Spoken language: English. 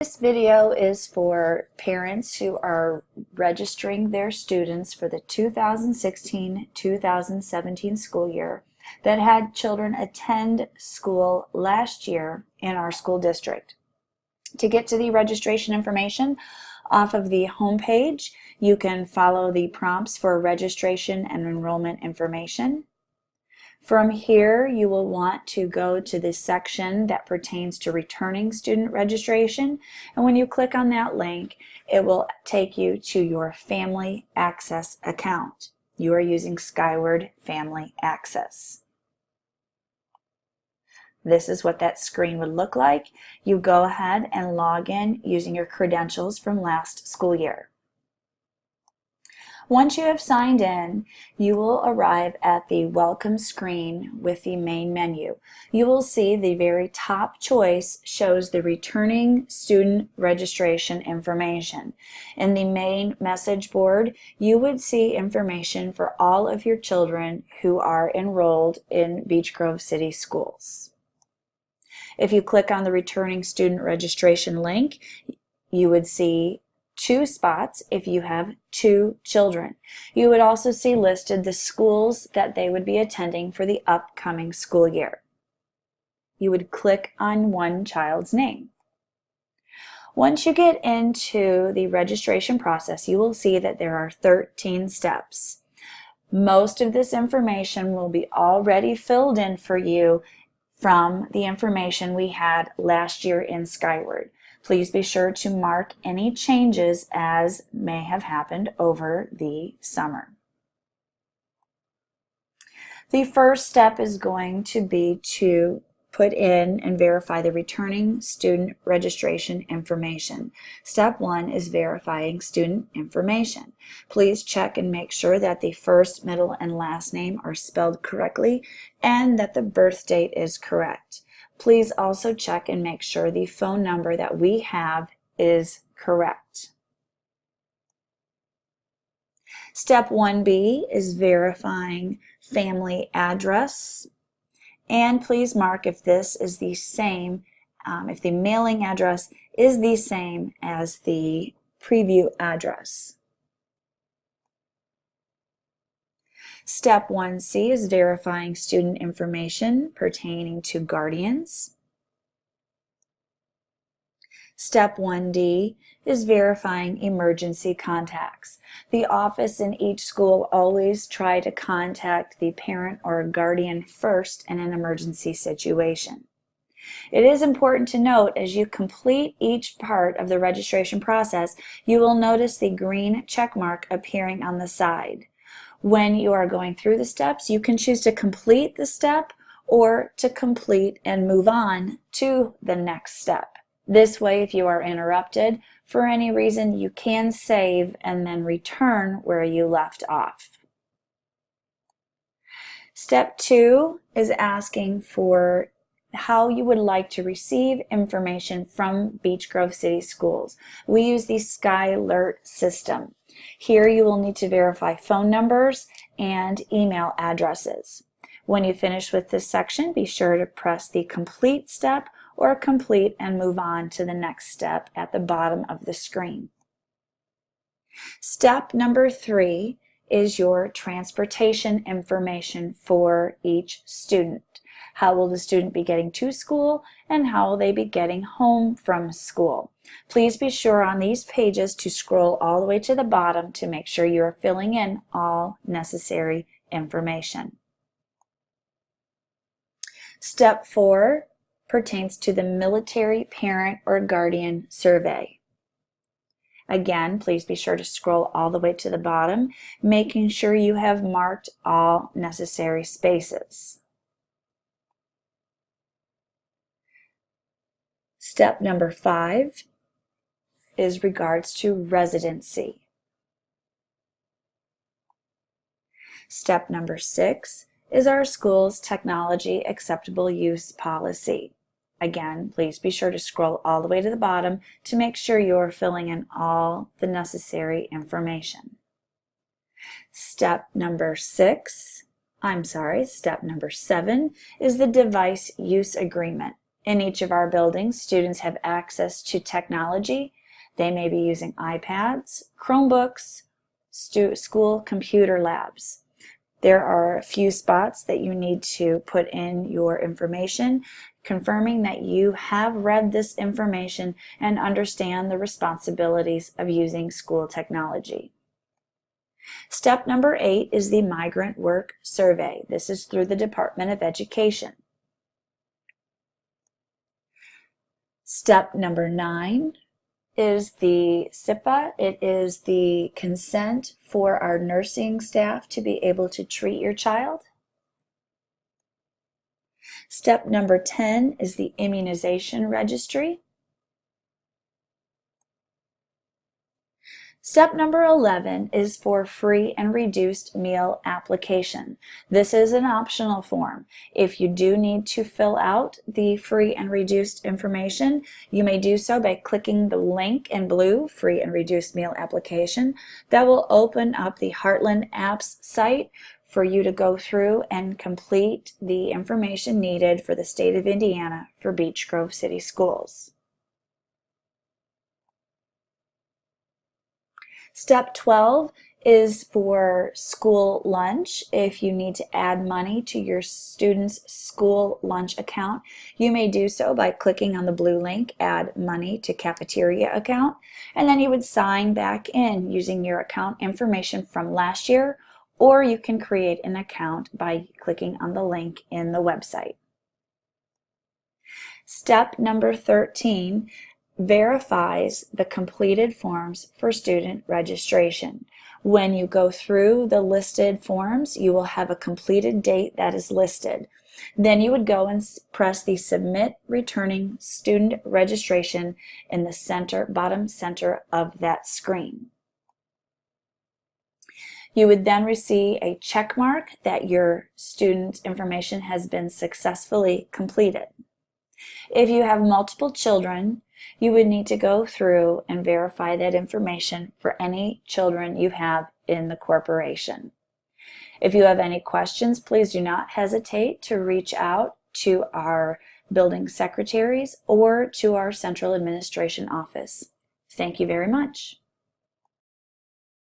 This video is for parents who are registering their students for the 2016-2017 school year that had children attend school last year in our school district. To get to the registration information off of the home page, you can follow the prompts for registration and enrollment information. From here, you will want to go to the section that pertains to returning student registration, and when you click on that link, it will take you to your Family Access account. You are using Skyward Family Access. This is what that screen would look like. You go ahead and log in using your credentials from last school year. Once you have signed in, you will arrive at the welcome screen with the main menu. You will see the very top choice shows the returning student registration information. In the main message board, you would see information for all of your children who are enrolled in Beech Grove City Schools. If you click on the returning student registration link, you would see 2 spots if you have 2 children. You would also see listed the schools that they would be attending for the upcoming school year. You would click on one child's name. Once you get into the registration process, you will see that there are 13 steps. Most of this information will be already filled in for you from the information we had last year in Skyward. Please be sure to mark any changes as may have happened over the summer. The first step is going to be to put in and verify the returning student registration information. Step 1 is verifying student information. Please check and make sure that the first, middle, and last name are spelled correctly and that the birth date is correct. Please also check and make sure the phone number that we have is correct. Step 1B is verifying family address. And please mark if this is the same, if the mailing address is the same as the preview address. Step 1C is verifying student information pertaining to guardians. Step 1D is verifying emergency contacts. The office in each school always try to contact the parent or guardian first in an emergency situation. It is important to note as you complete each part of the registration process, you will notice the green check mark appearing on the side. When you are going through the steps, you can choose to complete the step or to complete and move on to the next step. This way, if you are interrupted for any reason, you can save and then return where you left off. Step 2 is asking for how you would like to receive information from Beech Grove City Schools. We use the SkyAlert system. Here you will need to verify phone numbers and email addresses. When you finish with this section, be sure to press the complete step or complete and move on to the next step at the bottom of the screen. Step number 3 is your transportation information for each student. How will the student be getting to school and how will they be getting home from school? Please be sure on these pages to scroll all the way to the bottom to make sure you are filling in all necessary information. Step 4 pertains to the military parent or guardian survey. Again, please be sure to scroll all the way to the bottom, making sure you have marked all necessary spaces. Step number 5 is regards to residency. Step number 6 is our school's technology acceptable use policy. Again, please be sure to scroll all the way to the bottom to make sure you are filling in all the necessary information. Step number 7 is the device use agreement. In each of our buildings, students have access to technology. They may be using iPads, Chromebooks, school computer labs. There are a few spots that you need to put in your information, confirming that you have read this information and understand the responsibilities of using school technology. Step number 8 is the Migrant Work Survey. This is through the Department of Education. Step number 9 is the SIPA. It is the consent for our nursing staff to be able to treat your child. Step number 10 is the immunization registry. Step number 11 is for free and reduced meal application. This is an optional form. If you do need to fill out the free and reduced information, you may do so by clicking the link in blue, free and reduced meal application. That will open up the Heartland Apps site for you to go through and complete the information needed for the state of Indiana for Beech Grove City Schools. Step 12 is for school lunch. If you need to add money to your student's school lunch account, you may do so by clicking on the blue link, Add Money to Cafeteria Account, and then you would sign back in using your account information from last year, or you can create an account by clicking on the link in the website. Step number 13 verifies the completed forms for student registration. When you go through the listed forms, you will have a completed date that is listed. Then you would go and press the Submit Returning Student Registration in the bottom center of that screen. You would then receive a check mark that your student information has been successfully completed. If you have multiple children, you would need to go through and verify that information for any children you have in the corporation. If you have any questions, please do not hesitate to reach out to our building secretaries or to our central administration office. Thank you very much.